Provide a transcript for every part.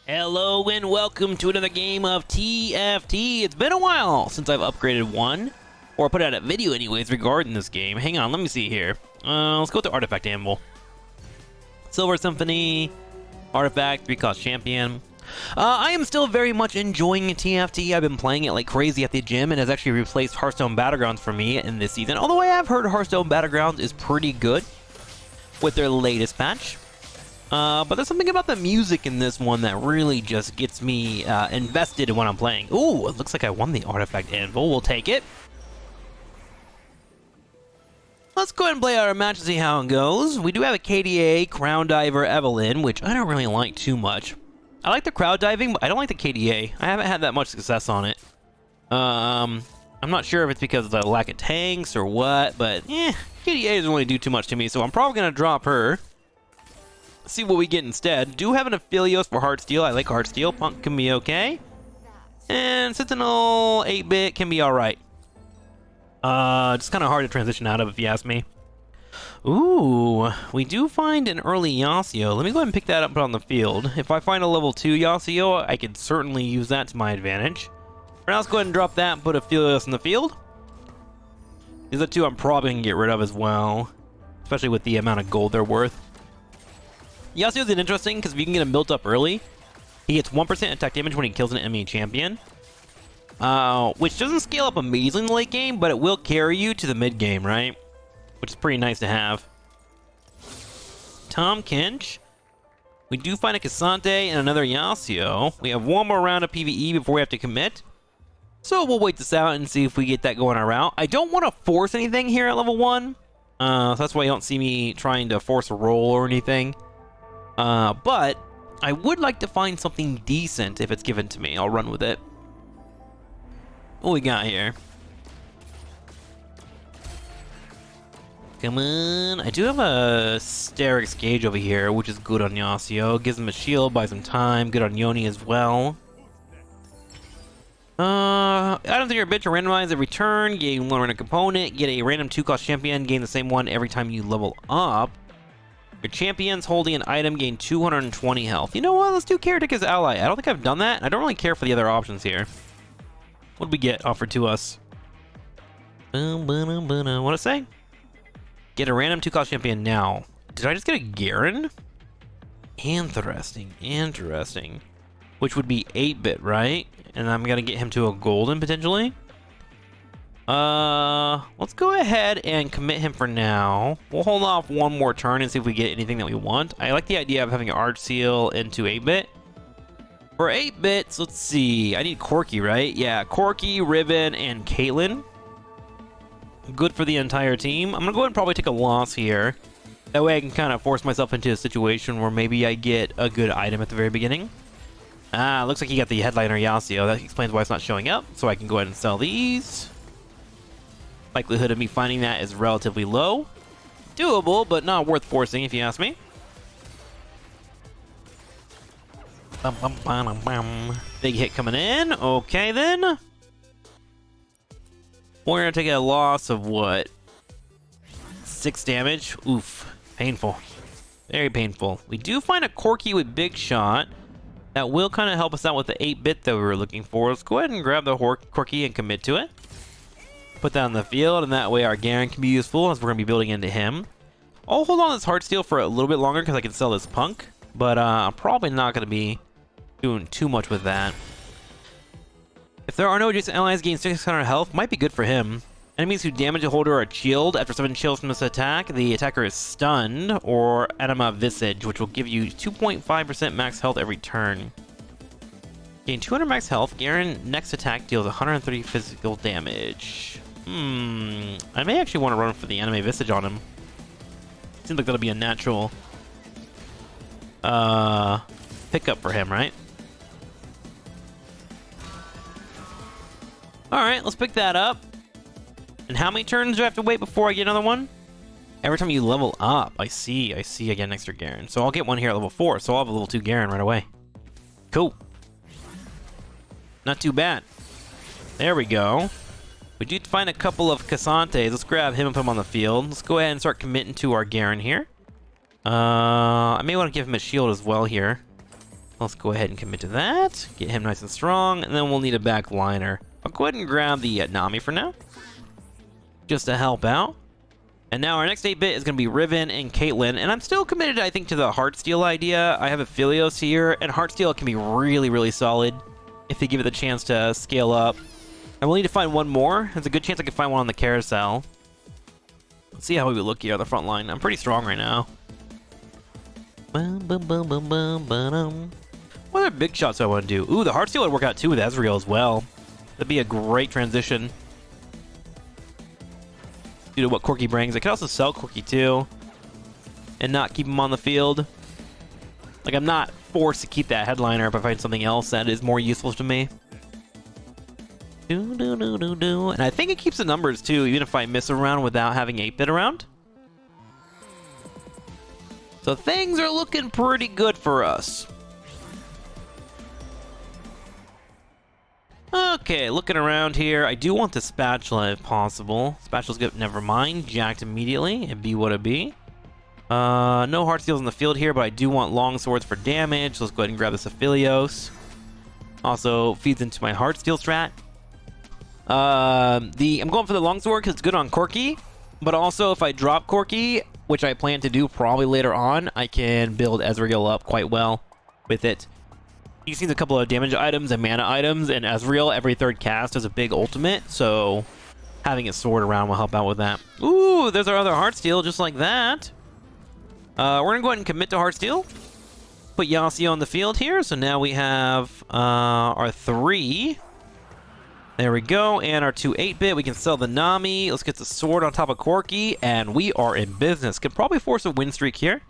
Hello and welcome to another game of TFT. It's been a while since I've upgraded one, or put out a video anyways regarding this game. Hang on, let me see here. Let's go with the Artifact Anvil. Silver Symphony, Artifact, 3-cost champion. I am still very much enjoying TFT. I've been playing it like crazy at the gym, and has actually replaced Hearthstone Battlegrounds for me in this season. Although I have heard Hearthstone Battlegrounds is pretty good with their latest patch. But there's something about the music in this one that really just gets me invested in what I'm playing. Ooh, it looks like I won the Artifact Anvil. We'll take it. Let's go ahead and play our match and see how it goes. We do have a KDA, Crown Diver, Evelyn, which I don't really like too much. I like the crowd diving, but I don't like the KDA. I haven't had that much success on it. I'm not sure if it's because of the lack of tanks or what, but KDA doesn't really do too much to me, so I'm probably going to drop her. See what we get instead. Do have an Aphelios for Heartsteel. I like Heartsteel. Punk can be okay. And Sentinel 8-bit can be alright. Just kind of hard to transition out of, if you ask me. Ooh, we do find an early Yasuo. Let me go ahead and pick that up and put it on the field. If I find a level 2 Yasuo, I could certainly use that to my advantage. For now, let's go ahead and drop that and put Aphelios in the field. These are two I'm probably going to get rid of as well, especially with the amount of gold they're worth. Yasuo's interesting because if you can get him built up early, he gets 1% attack damage when he kills an enemy champion. Which doesn't scale up amazingly in the late game, but it will carry you to the mid game, right? Which is pretty nice to have. Tom Kinch. We do find a Cassante and another Yasuo. We have one more round of PvE before we have to commit. So we'll wait this out and see if we get that going our route. I don't want to force anything here at level 1. So that's why you don't see me trying to force a roll or anything. But I would like to find something decent if it's given to me. I'll run with it. What we got here? Come on. I do have a Sterix Gauge over here, which is good on Yasuo. Gives him a shield, buys him time. Good on Yoni as well. Items in your bench are randomized every turn. Gain one random component. Get a random 2-cost champion. Gain the same one every time you level up. Your champions holding an item gain 220 health. You know what? Let's do Karatik as ally. I don't think I've done that. I don't really care for the other options here. What did we get offered to us? What'd it say? Get a random 2-cost champion now. Did I just get a Garen? Interesting. Interesting. Which would be 8-bit, right? And I'm gonna get him to a golden potentially. Let's go ahead and commit him for now. We'll hold off one more turn and see if we get anything that we want. I like the idea of having an Arch Seal into 8-bit. For 8-bits, let's see. I need Corki, right? Yeah, Corki, Riven, and Caitlyn. Good for the entire team. I'm gonna go ahead and probably take a loss here. That way I can kind of force myself into a situation where maybe I get a good item at the very beginning. Looks like he got the headliner Yasuo. That explains why it's not showing up. So I can go ahead and sell these. Likelihood of me finding that is relatively low. Doable, but not worth forcing if you ask me. Big hit coming in. Okay then. We're gonna take a loss of what? 6 damage. Oof. Painful. Very painful. We do find a Corki with Big Shot. That will kind of help us out with the 8-bit that we were looking for. Let's go ahead and grab the Corki and commit to it. Put that on the field, and that way our Garen can be useful as we're going to be building into him. I'll hold on to this Heartsteel for a little bit longer because I can sell this Punk, but I'm probably not going to be doing too much with that. If there are no adjacent allies gain 600 health, might be good for him. Enemies who damage a holder are chilled. After 7 chills from this attack, the attacker is stunned, or Anima Visage, which will give you 2.5% max health every turn. Gain 200 max health. Garen next attack deals 130 physical damage. I may actually want to run for the Anime Visage on him. Seems like that'll be a natural pickup for him, right? Alright, let's pick that up. And how many turns do I have to wait before I get another one? Every time you level up. I see. I get an extra Garen. So I'll get one here at level 4, so I'll have a level 2 Garen right away. Cool. Not too bad. There we go. We do find a couple of Cassantes. Let's grab him and put him on the field. Let's go ahead and start committing to our Garen here. I may want to give him a shield as well here. Let's go ahead and commit to that. Get him nice and strong, and then we'll need a back liner. I'll go ahead and grab the Nami for now, just to help out. And now our next 8-bit is going to be Riven and Caitlyn, and I'm still committed, I think, to the Heartsteel idea. I have a Philios here, and Heartsteel can be really, really solid if they give it the chance to scale up. I will need to find one more. There's a good chance I could find one on the carousel. Let's see how we would look here on the front line. I'm pretty strong right now. What other big shots do I want to do? Ooh, the Heartsteel would work out too with Ezreal as well. That'd be a great transition due to what Corki brings. I could also sell Corki too and not keep him on the field. Like, I'm not forced to keep that headliner if I find something else that is more useful to me. And I think it keeps the numbers too, even if I miss a round without having 8-bit around. So things are looking pretty good for us. Okay, looking around here, I do want the spatula if possible. Spatula's good, never mind. Jacked immediately, it'd be what it be. No Heartsteals in the field here, but I do want long swords for damage. So let's go ahead and grab this Aphelios. Also feeds into my Heartsteel strat. I'm going for the longsword because it's good on Corki, but also if I drop Corki, which I plan to do probably later on, I can build Ezreal up quite well with it. He sees a couple of damage items and mana items, and Ezreal every third cast is a big ultimate, so having a sword around will help out with that. Ooh, there's our other Heartsteel, just like that. We're gonna go ahead and commit to Heartsteel. Put Yasuo on the field here, so now we have our 3. There we go, and our 2 8-bit. We can sell the Nami. Let's get the sword on top of Corki, and we are in business. Could probably force a win streak here,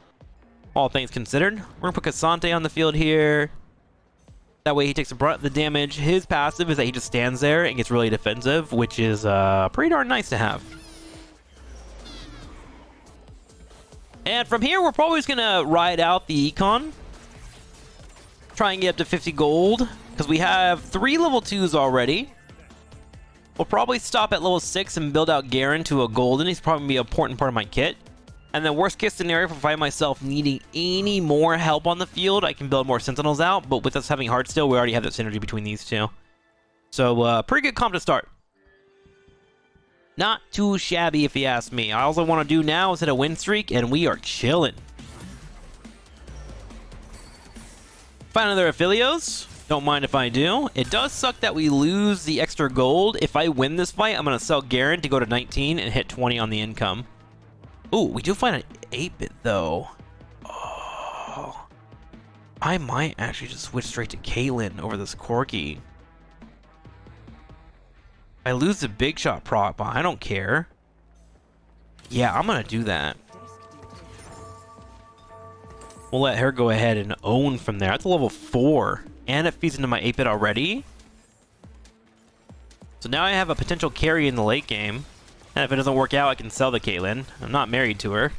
all things considered. We're gonna put Cassante on the field here. That way he takes the brunt of the damage. His passive is that he just stands there and gets really defensive, which is pretty darn nice to have. And from here, we're probably just gonna ride out the econ. Try and get up to 50 gold, because we have 3 level 2s already. We'll probably stop at level 6 and build out Garen to a golden. He's probably gonna be an important part of my kit. And then worst case scenario, if I find myself needing any more help on the field, I can build more Sentinels out. But with us having Heartsteel, we already have that synergy between these two. So, pretty good comp to start. Not too shabby if you ask me. All I want to do now is hit a win streak, and we are chilling. Find another Aphelios. Don't mind if I do. It does suck that we lose the extra gold. If I win this fight, I'm going to sell Garen to go to 19 and hit 20 on the income. Ooh, we do find an 8-bit though. Oh, I might actually just switch straight to Caitlyn over this Corki. I lose the big shot proc, but I don't care. Yeah, I'm gonna do that. We'll let her go ahead and own from there. That's a level 4, and it feeds into my 8-bit already. So now I have a potential carry in the late game. And if it doesn't work out, I can sell the Caitlyn. I'm not married to her.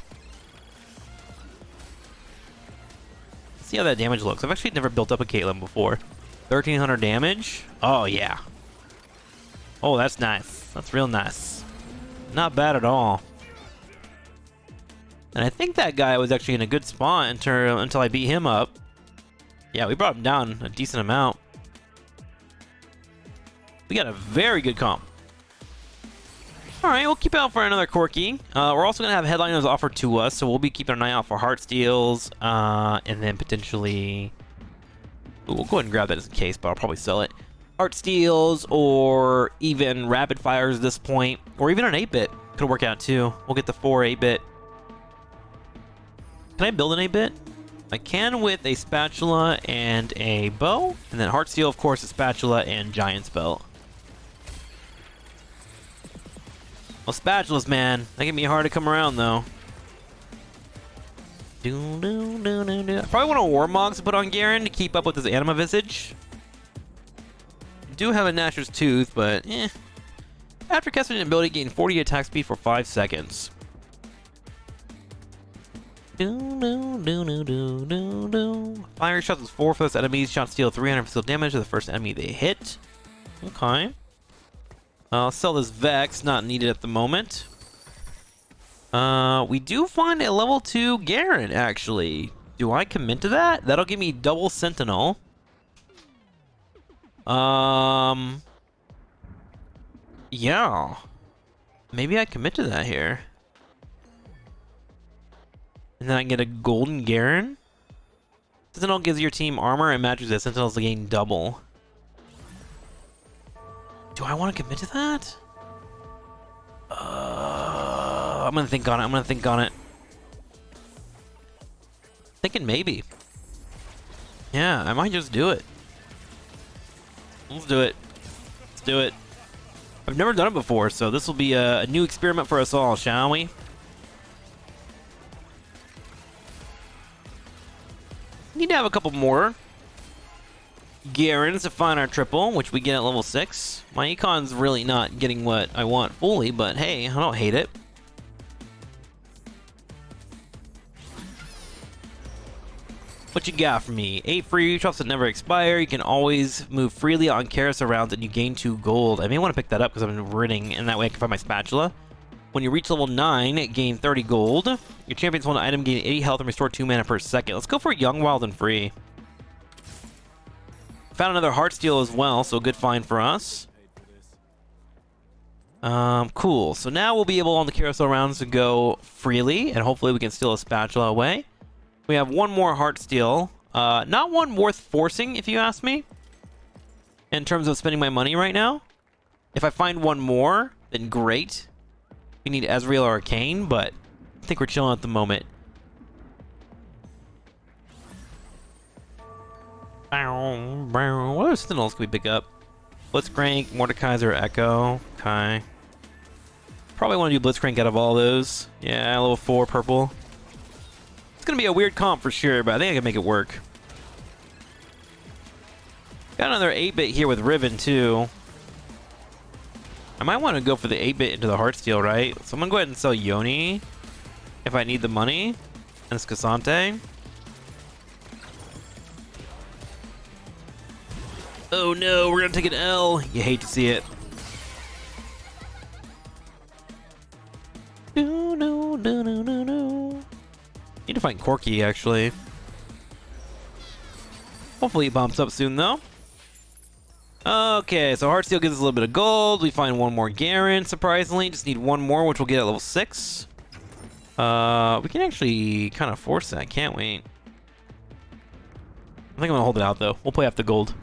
Let's see how that damage looks. I've actually never built up a Caitlyn before. 1300 damage. Oh, yeah. Oh, that's nice. That's real nice. Not bad at all. And I think that guy was actually in a good spot until I beat him up. Yeah, we brought him down a decent amount. We got a very good comp. Alright, we'll keep out for another Corki. We're also going to have headliners offered to us, so we'll be keeping an eye out for Heartsteals, and then potentially... Ooh, we'll go ahead and grab that as a case, but I'll probably sell it. Heartsteals, or even Rapid Fires at this point, or even an 8-bit. Could work out too. We'll get the 4 8-bit. Can I build an 8-bit? I can with a spatula and a bow, and then Heartsteel, of course, a spatula and Giant's Belt. Well, spatulas, man. They can be hard to come around, though. I probably want a Warmog to put on Garen to keep up with his Anima Visage. I do have a Gnasher's Tooth, but eh. After casting an ability, gain 40 attack speed for 5 seconds. Fire shots is 4 for those enemies. Shots deal 300 physical damage to the first enemy they hit. Okay. I'll sell this Vex, not needed at the moment. We do find a level 2 Garen, actually. Do I commit to that? That'll give me double Sentinel. Yeah. Maybe I commit to that here. And then I can get a golden Garen. Sentinel gives your team armor and matches that Sentinels to gain double. Do I want to commit to that? I'm gonna think on it. I'm gonna think on it. Thinking maybe. Yeah, I might just do it. Let's do it. Let's do it. I've never done it before, so this will be a new experiment for us all, shall we? Need to have a couple more Garens to find our triple, which we get at level 6. My econ's really not getting what I want fully, but hey, I don't hate it. What you got for me? 8 free drops that never expire. You can always move freely on carousel rounds and you gain 2 gold. I may want to pick that up because I've been ridding, and that way I can find my spatula. When you reach level 9, gain 30 gold. Your champion's one item, gain 80 health and restore 2 mana per second. Let's go for Young, Wild, and Free. Found another Heartsteel as well, so good find for us. Cool. So now we'll be able on the carousel rounds to go freely, and hopefully we can steal a spatula away. We have one more Heartsteel. Not one worth forcing, if you ask me, in terms of spending my money right now. If I find one more, then great. We need Ezreal or Arcane, but I think we're chilling at the moment. What other Sentinels can we pick up? Blitzcrank, Mordekaiser, Echo. Okay. Probably want to do Blitzcrank out of all those. Yeah, level 4 purple. It's going to be a weird comp for sure, but I think I can make it work. Got another 8-bit here with Riven, too. I might want to go for the 8-bit into the Heartsteel, right? So I'm going to go ahead and sell Yoni if I need the money. And Escasante. Oh no, we're going to take an L. You hate to see it. No, no, no, no, no, no. Need to find Corki, actually. Hopefully he bumps up soon, though. Okay, so Heartsteel gives us a little bit of gold. We find one more Garen, surprisingly. Just need one more, which we'll get at level 6. We can actually kind of force that, can't we? I think I'm gonna hold it out, though. We'll play off the gold.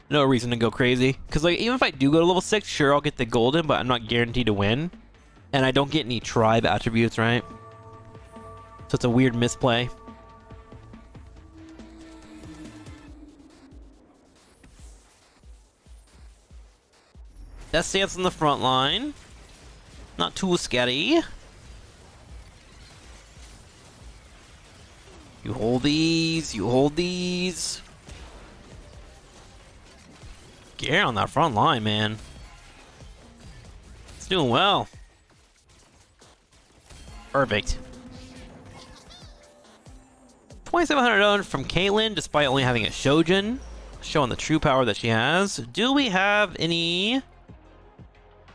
No reason to go crazy. Because, like, even if I do go to level 6, sure, I'll get the golden, but I'm not guaranteed to win. And I don't get any tribe attributes, right? So it's a weird misplay. Death Stance on the front line. Not too scary. You hold these. You hold these. Garen on that front line, man. It's doing well. Perfect. $2,700 from Caitlyn, despite only having a Shojin. Showing the true power that she has. Do we have any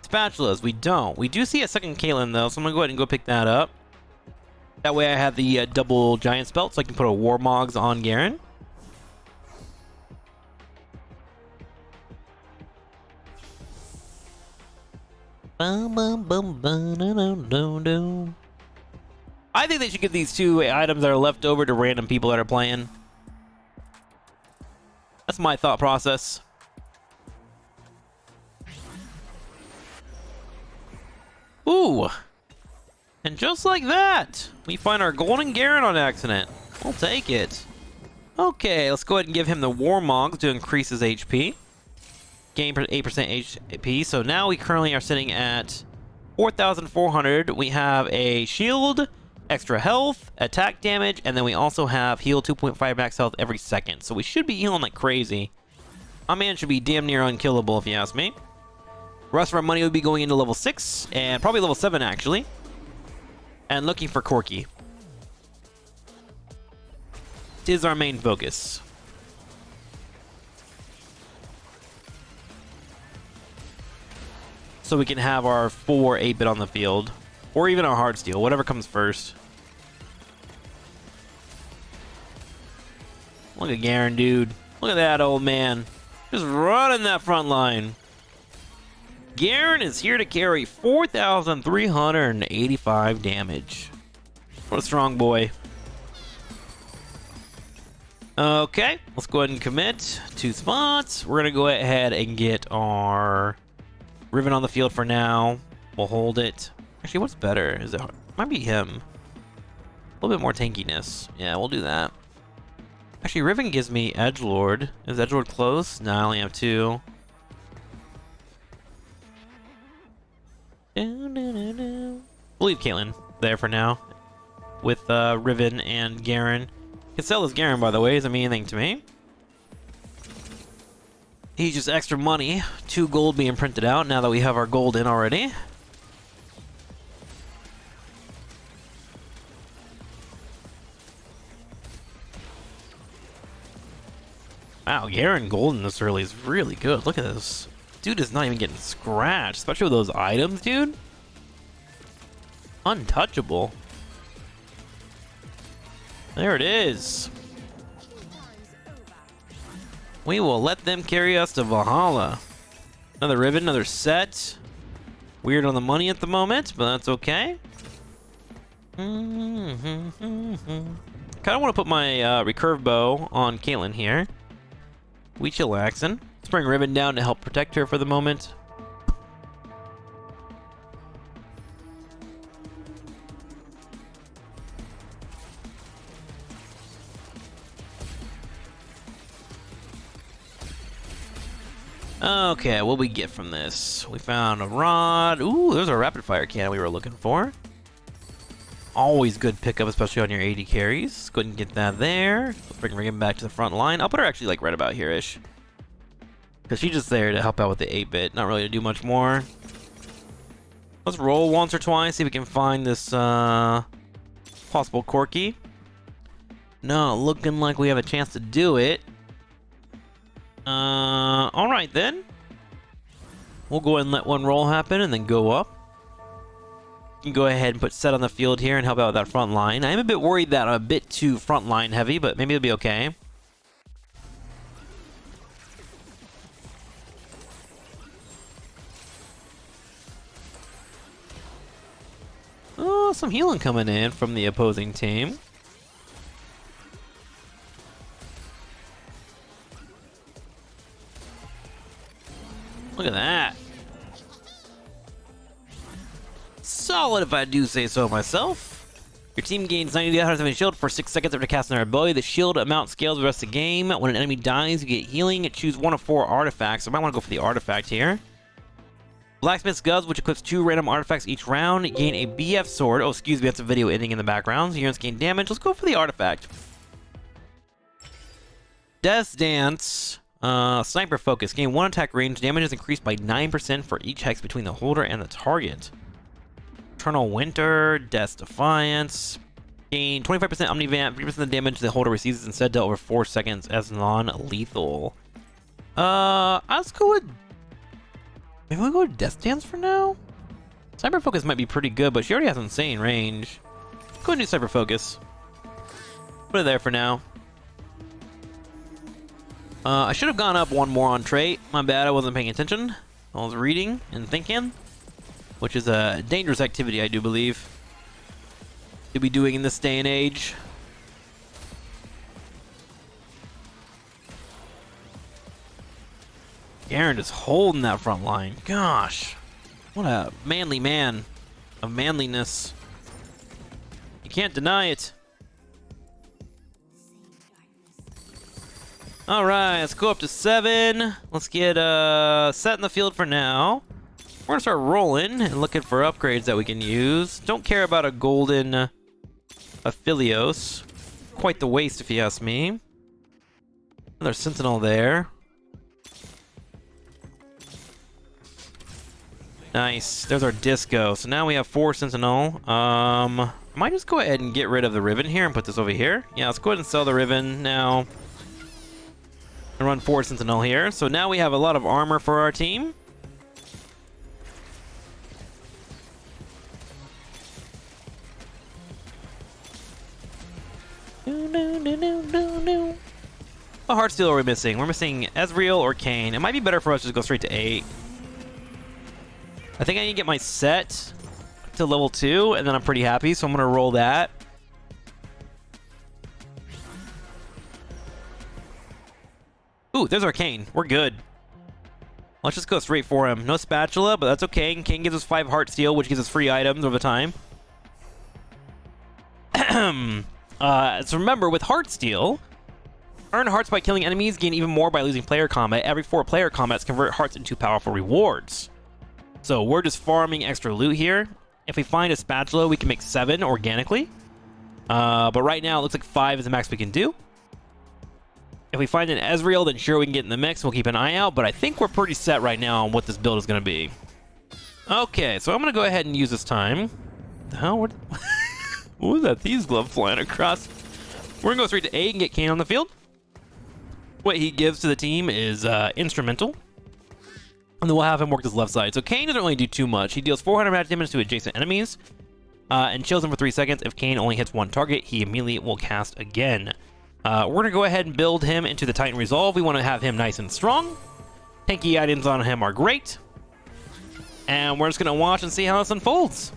spatulas? We don't. We do see a second Caitlyn, though, so I'm going to go ahead and go pick that up. That way I have the double giant spelt, so I can put a Warmogs on Garen. I think they should give these 2 items that are left over to random people that are playing. That's my thought process. Ooh. And just like that, we find our golden Garen on accident. We'll take it. Okay, let's go ahead and give him the Warmogs to increase his HP. Gain 8% HP. So now we currently are sitting at 4,400. We have a shield, extra health, attack damage, and then we also have heal 2.5 max health every second. So we should be healing like crazy. My man should be damn near unkillable if you ask me. The rest of our money would be going into level 6, and probably level 7 actually. And looking for Corki. It is our main focus. So we can have our 4 8-bit on the field. Or even our Heartsteel, whatever comes first. Look at Garen, dude. Look at that old man. Just running that front line. Garen is here to carry 4,385 damage. What a strong boy. Okay, let's go ahead and commit 2 spots. We're gonna go ahead and get our Riven on the field for now. We'll hold it. Actually, what's better? Is it might be him. A little bit more tankiness. Yeah, we'll do that. Actually, Riven gives me Edgelord. Is Edgelord close? No, I only have 2. We'll leave Caitlyn there for now with Riven and Garen. Can sell this Garen, by the way. Doesn't mean anything to me. He's just extra money. 2 gold being printed out now that we have our gold in already. Wow, Garen golden this early is really good. Look at this. Dude is not even getting scratched, especially with those items, dude. Untouchable. There it is. We will let them carry us to Valhalla. Another Riven, another set. Weird on the money at the moment, but that's okay. Kind of want to put my recurve bow on Caitlyn here. We chillaxin'. Let's bring Riven down to help protect her for the moment. Okay, what we get from this? We found a rod. Ooh, there's a rapid fire cannon we were looking for. Always good pickup, especially on your AD carries. Let's go ahead and get that there. Let's bring Riven back to the front line. I'll put her actually like right about here-ish, because she's just there to help out with the 8-bit, not really to do much more. Let's roll once or twice, see if we can find this possible Corki. No, looking like we have a chance to do it. Alright then. We'll go ahead and let one roll happen and then go up. You can go ahead and put Set on the field here and help out with that front line. I'm a bit worried that I'm a bit too front line heavy, but maybe it'll be okay. Oh, some healing coming in from the opposing team. Look at that. Solid, if I do say so myself. Your team gains 90 health of shield for 6 seconds after casting their ability. The shield amount scales the rest of the game. When an enemy dies, you get healing. Choose 1 of 4 artifacts. So I might want to go for the artifact here. Blacksmith's Gloves, which equips 2 random artifacts each round. Gain a BF sword. Oh, excuse me, that's a video ending in the background. So units gain damage. Let's go for the artifact. Death's Dance. Sniper Focus. Gain 1 attack range. Damage is increased by 9% for each hex between the holder and the target. Eternal Winter. Death's Defiance. Gain 25% Omnivamp. 50% of the damage the holder receives is instead dealt over 4 seconds as non-lethal. Let's go with... Maybe we'll go with Death's Dance for now? Cyber Focus might be pretty good, but she already has insane range. Go ahead and do Cyber Focus. Put it there for now. I should have gone up 1 more on trait. My bad, I wasn't paying attention. I was reading and thinking, which is a dangerous activity, I do believe, to be doing in this day and age. Garen just holding that front line. Gosh, what a manly man of manliness. You can't deny it. All right, let's go up to 7. Let's get Set in the field for now. We're gonna start rolling and looking for upgrades that we can use. Don't care about a golden Aphelios. Quite the waste if you ask me. Another Sentinel there. Nice, there's our Disco. So now we have 4 Sentinel. I might just go ahead and get rid of the Riven here and put this over here. Yeah, let's go ahead and sell the Riven now. And run 4 Sentinel here. So now we have a lot of armor for our team. What Heartsteel are we missing? We're missing Ezreal or Kayn. It might be better for us to just go straight to 8. I think I need to get my set to level 2, and then I'm pretty happy, so I'm going to roll that. Ooh, there's our Kayn. We're good. Let's just go straight for him. No spatula, but that's okay. Kayn gives us 5 Heartsteel, which gives us free items over time. So remember, with Heartsteel, earn hearts by killing enemies, gain even more by losing player combat. Every 4 player combats convert hearts into powerful rewards. So we're just farming extra loot here. If we find a spatula, we can make 7 organically. But right now, it looks like 5 is the max we can do. If we find an Ezreal, then sure, we can get in the mix. We'll keep an eye out, but I think we're pretty set right now on what this build is going to be. Okay, so I'm going to go ahead and use this time. The hell? What was that Thieves Glove flying across? We're going to go straight to 8 and get Kayn on the field. What he gives to the team is instrumental. And then we'll have him work this left side. So Kayn doesn't really do too much. He deals 400 magic damage to adjacent enemies and chills them for 3 seconds. If Kayn only hits 1 target, he immediately will cast again. We're going to go ahead and build him into the Titan Resolve. We want to have him nice and strong. Tanky items on him are great. And we're just going to watch and see how this unfolds.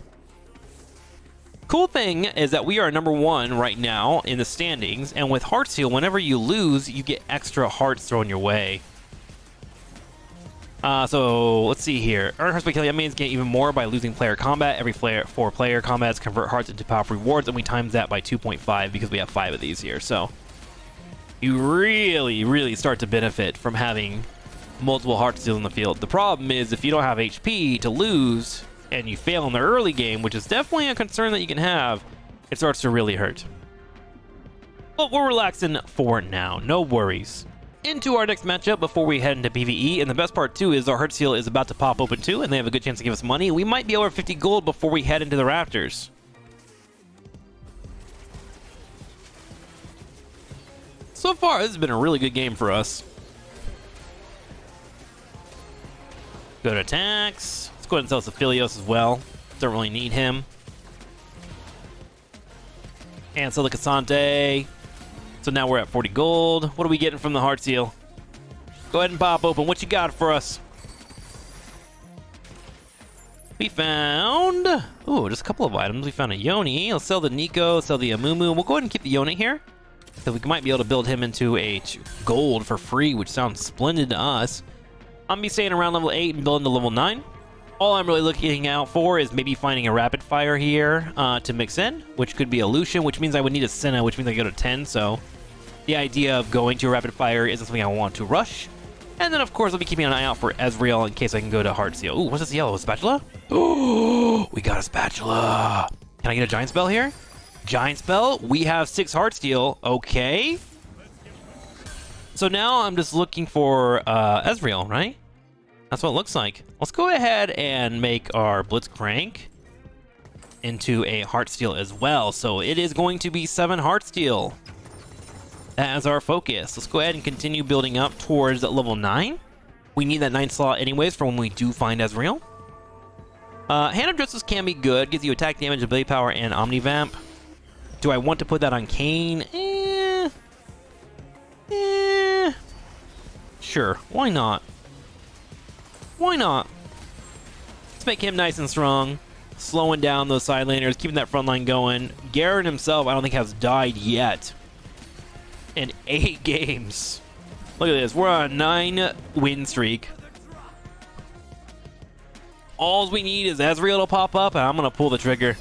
Cool thing is that we are number 1 right now in the standings. And with Heartsteel, whenever you lose, you get extra hearts thrown your way. So let's see here. Earn hearts by killing enemies, gain even more by losing player combat. Every 4 player combats convert hearts into powerful rewards. And we times that by 2.5 because we have 5 of these here. So you really start to benefit from having multiple Heartsteels in the field. The problem is if you don't have HP to lose and you fail in the early game, which is definitely a concern that you can have, it starts to really hurt. But we're relaxing for now, no worries. Into our next matchup before we head into PvE, and the best part too is our Heartsteel is about to pop open too, and they have a good chance to give us money. We might be over 50 gold before we head into the rafters. So far, this has been a really good game for us. Go to attacks. Let's go ahead and sell Aphelios as well. Don't really need him. And sell the Cassante. So now we're at 40 gold. What are we getting from the Heartsteel? Go ahead and pop open. What you got for us? We found... Ooh, just a couple of items. We found a Yoni. Let's sell the Nico, sell the Amumu. We'll go ahead and keep the Yoni here. So we might be able to build him into a gold for free, which sounds splendid to us. I'm going to be staying around level 8 and building to level 9. All I'm really looking out for is maybe finding a rapid fire here to mix in, which could be a Lucian, which means I would need a Senna, which means I go to 10. So the idea of going to a rapid fire isn't something I want to rush. And then, of course, I'll be keeping an eye out for Ezreal in case I can go to Heartsteel. Ooh, what's this yellow? A spatula? Oh, we got a spatula. Can I get a giant spell here? Giant spell. We have 6 Heartsteel. Okay. So now I'm just looking for Ezreal, right? That's what it looks like. Let's go ahead and make our Blitzcrank into a Heartsteel as well. So it is going to be 7 Heartsteel as our focus. Let's go ahead and continue building up towards level 9. We need that 9th slot anyways for when we do find Ezreal. Hand of Justice can be good. Gives you attack damage, ability power, and Omnivamp. Do I want to put that on Kayn? Sure, why not? Why not? Let's make him nice and strong. Slowing down those side laners, keeping that front line going. Garen himself, I don't think has died yet. In 8 games. Look at this, we're on a 9 win streak. All we need is Ezreal to pop up, and I'm going to pull the trigger.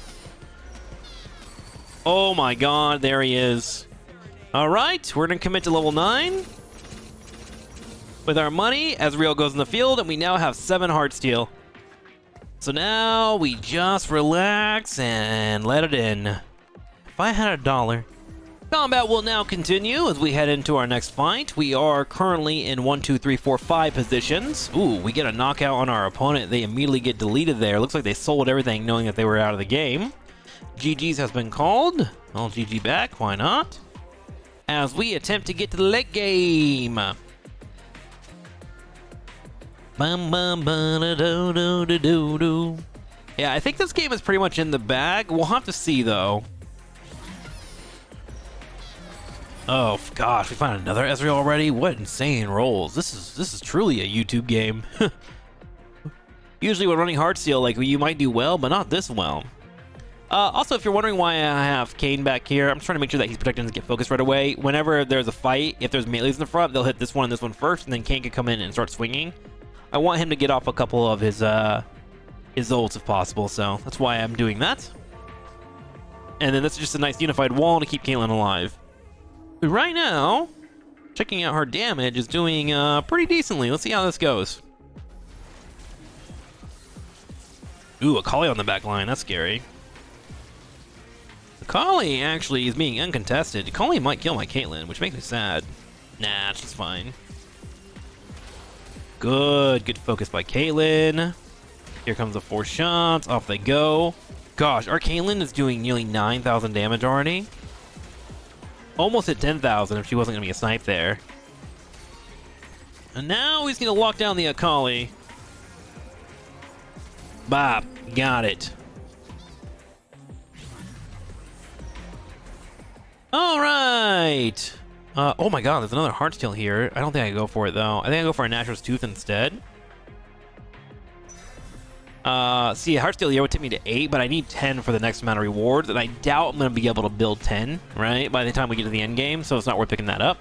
Oh my god, there he is. Alright, we're going to commit to level 9. With our money, Ezreal goes in the field, and we now have 7 Heartsteel. So now we just relax and let it in. If I had $1. Combat will now continue as we head into our next fight. We are currently in 1, 2, 3, 4, 5 positions. Ooh, we get a knockout on our opponent. They immediately get deleted there. Looks like they sold everything knowing that they were out of the game. GG's has been called. I'll GG back, why not? As we attempt to get to the late game. Yeah, I think this game is pretty much in the bag. We'll have to see, though. Oh gosh, we found another Ezreal already? What insane rolls. This is truly a YouTube game. Usually when running Heartsteel, like, you might do well, but not this well. Also, if you're wondering why I have Kayn back here, I'm trying to make sure that he's protected and doesn't get focused right away. Whenever there's a fight, if there's melees in the front, they'll hit this one and this one first, and then Kayn can come in and start swinging. I want him to get off a couple of his ults if possible, so that's why I'm doing that. And then that's just a nice unified wall to keep Caitlyn alive. But right now, checking out her damage is doing pretty decently. Let's see how this goes. Ooh, Akali on the back line. That's scary. Akali actually is being uncontested. Akali might kill my Caitlyn, which makes me sad. Nah, she's fine. Good focus by Caitlyn. Here comes the 4 shots. Off they go. Gosh, our Caitlyn is doing nearly 9,000 damage already. Almost at 10,000 if she wasn't going to be a snipe there. And now he's going to lock down the Akali. Bop. Got it. All right. Oh my god, there's another Heartsteel here. I don't think I go for it, though. I think I go for a Nashor's Tooth instead. See, a Heartsteel here would take me to 8, but I need 10 for the next amount of rewards, and I doubt I'm going to be able to build 10, right, by the time we get to the end game, so it's not worth picking that up.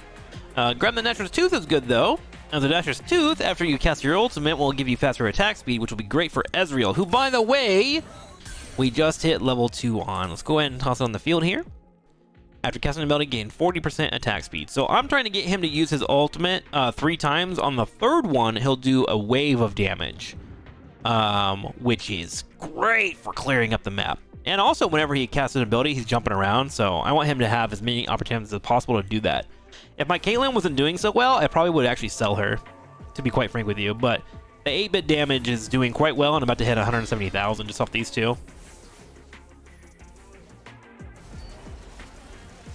Grab the Nashor's Tooth is good, though. As a Nashor's Tooth, after you cast your ultimate, will give you faster attack speed, which will be great for Ezreal, who, by the way, we just hit level 2 on. Let's go ahead and toss it on the field here. After casting an ability, gain 40% attack speed. So I'm trying to get him to use his ultimate 3 times. On the third one, he'll do a wave of damage, which is great for clearing up the map. And also, whenever he casts an ability, he's jumping around, so I want him to have as many opportunities as possible to do that. If my Caitlyn wasn't doing so well, I probably would actually sell her, to be quite frank with you, but the 8-bit damage is doing quite well, and I'm about to hit 170,000 just off these two.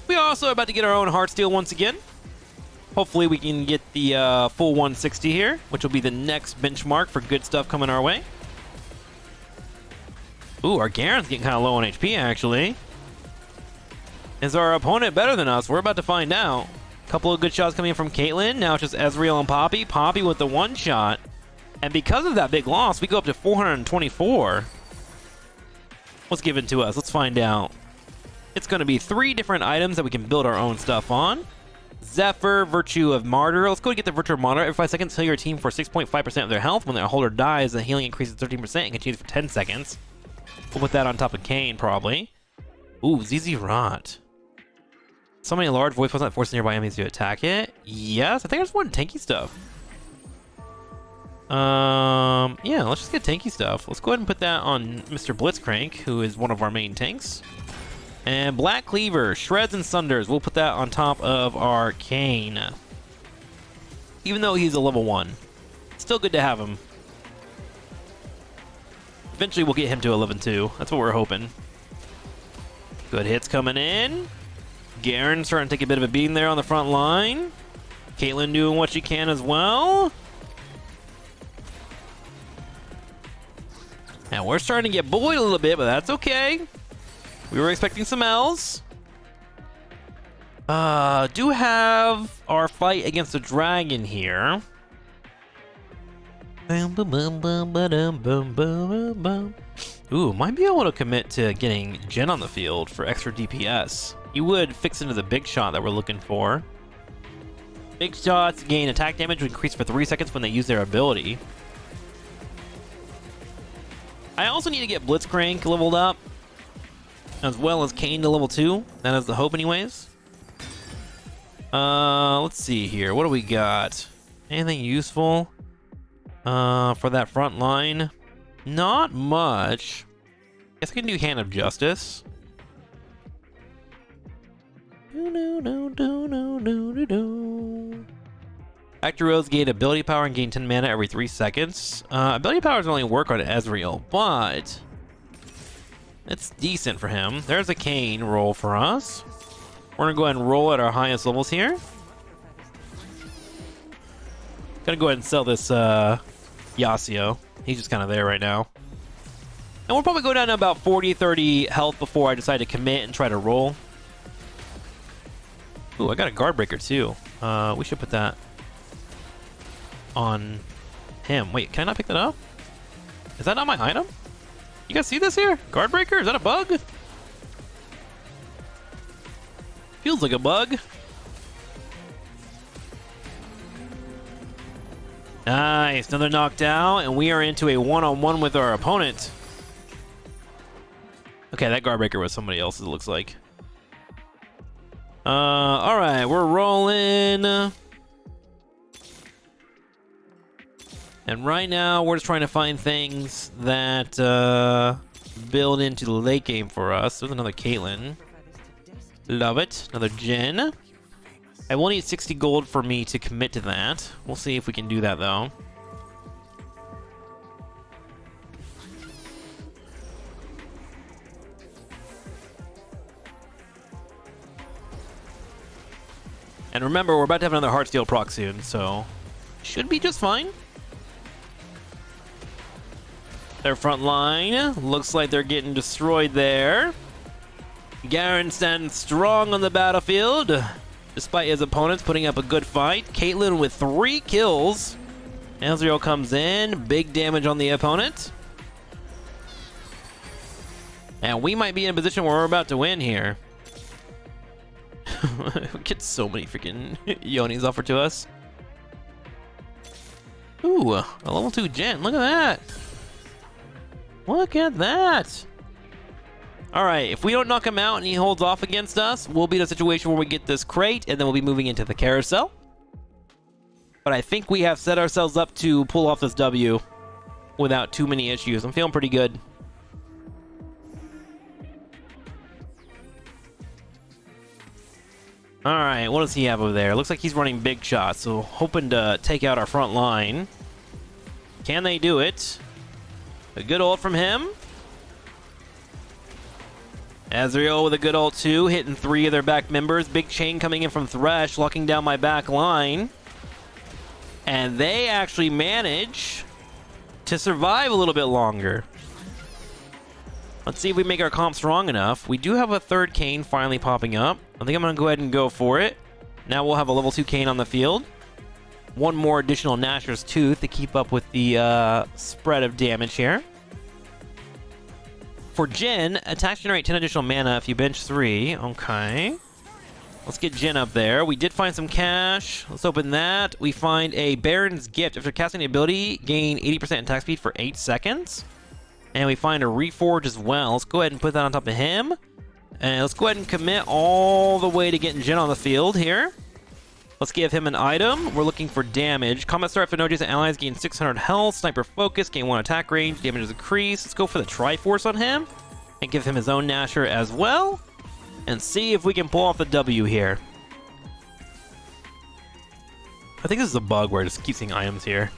We are also about to get our own Heartsteel once again. Hopefully we can get the full 160 here, which will be the next benchmark for good stuff coming our way. Ooh, our Garen's getting kind of low on HP, actually. Is our opponent better than us? We're about to find out. Couple of good shots coming in from Caitlyn. Now it's just Ezreal and Poppy. Poppy with the 1 shot. And because of that big loss, we go up to 424. What's given to us? Let's find out. It's going to be 3 different items that we can build our own stuff on. Zephyr, Virtue of Martyr. Let's go get the Virtue of Martyr. Every 5 seconds, heal your team for 6.5% of their health. When their holder dies, the healing increases 13% and continues for 10 seconds. We'll put that on top of Kayn, probably. Ooh, ZZ Rot. Summoning a large voice wasn't forcing nearby enemies to attack it. Yes, I think I just want tanky stuff. Yeah, let's just get tanky stuff. Let's go ahead and put that on Mr. Blitzcrank, who is one of our main tanks. And Black Cleaver, Shreds and Sunders. We'll put that on top of our Kayn. Even though he's a level 1. Still good to have him. Eventually we'll get him to 11-2. That's what we're hoping. Good hits coming in. Garen starting to take a bit of a beating there on the front line. Caitlyn doing what she can as well. Now we're starting to get bullied a little bit, but that's okay. We were expecting some L's. Do have our fight against the dragon here. Ooh, might be able to commit to getting Jen on the field for extra DPS. He would fix into the big shot that we're looking for. Big shots gain attack damage, will increase for 3 seconds when they use their ability. I also need to get Blitzcrank leveled up, as well as Kayn to level 2. That is the hope anyways. Let's see here. What do we got? Anything useful for that front line? Not much. Guess I can do Hand of Justice. Actor Rose gain ability power and gain 10 mana every 3 seconds. Ability powers only work on Ezreal, but it's decent for him. There's a Kayn roll for us. We're gonna go ahead and roll at our highest levels here. Gonna go ahead and sell this Yasuo. He's just kind of there right now. And we'll probably go down to about 40, 30 health before I decide to commit and try to roll. Ooh, I got a guard breaker too. We should put that on him. Wait, can I not pick that up? Is that not my item? You guys see this here? Guard breaker? Is that a bug? Feels like a bug. Nice, another knockdown, and we are into a one-on-one with our opponent. Okay, that guard breaker was somebody else's, it looks like. Alright, we're rolling. And right now, we're just trying to find things that build into the late game for us. There's another Caitlyn. Love it. Another Jhin. I will need 60 gold for me to commit to that. We'll see if we can do that, though. And remember, we're about to have another Heartsteel proc soon, so should be just fine. Their front line looks like they're getting destroyed there. Garen stands strong on the battlefield, despite his opponents putting up a good fight. Caitlyn with 3 kills. Ezreal comes in, big damage on the opponent. And we might be in a position where we're about to win here. We get so many freaking Yonis offered to us. Ooh, a level 2 Jhin, look at that. Look at that. Alright, if we don't knock him out and he holds off against us, we'll be in a situation where we get this crate, and then we'll be moving into the carousel. But I think we have set ourselves up to pull off this W without too many issues. I'm feeling pretty good. Alright, what does he have over there? Looks like he's running big shots, so hoping to take out our front line. Can they do it? A good ult from him. Ezreal with a good ult too, hitting 3 of their back members. Big chain coming in from Thresh, locking down my back line. And they actually manage to survive a little bit longer. Let's see if we make our comp strong enough. We do have a 3rd Kayn finally popping up. I think I'm going to go ahead and go for it. Now we'll have a level 2 Kayn on the field. 1 more additional Nashor's Tooth to keep up with the spread of damage here. For Jhin, attacks generate 10 additional mana if you bench 3. Okay. Let's get Jhin up there. We did find some cash. Let's open that. We find a Baron's Gift. After casting the ability, gain 80% attack speed for 8 seconds. And we find a Reforge as well. Let's go ahead and put that on top of him. And let's go ahead and commit all the way to getting Jhin on the field here. Let's give him an item. We're looking for damage. Combat Star for no adjacent allies gain 600 health. Sniper Focus, gain 1 attack range. Damage is increased. Let's go for the Triforce on him. And give him his own Nashor as well. And see if we can pull off the W here. I think this is a bug where I just keep seeing items here.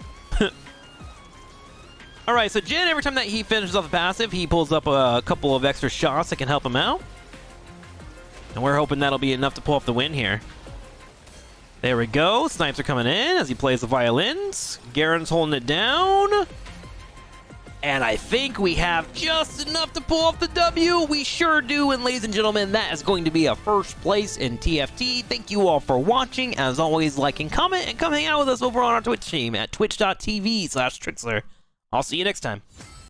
Alright, so Jhin, every time that he finishes off the passive, he pulls up a couple of extra shots that can help him out. And we're hoping that'll be enough to pull off the win here. There we go. Snipes are coming in as he plays the violins. Garen's holding it down. And I think we have just enough to pull off the W. We sure do. And ladies and gentlemen, that is going to be a first place in TFT. Thank you all for watching. As always, like and comment, and come hang out with us over on our Twitch team at twitch.tv/TrikSlyr. I'll see you next time.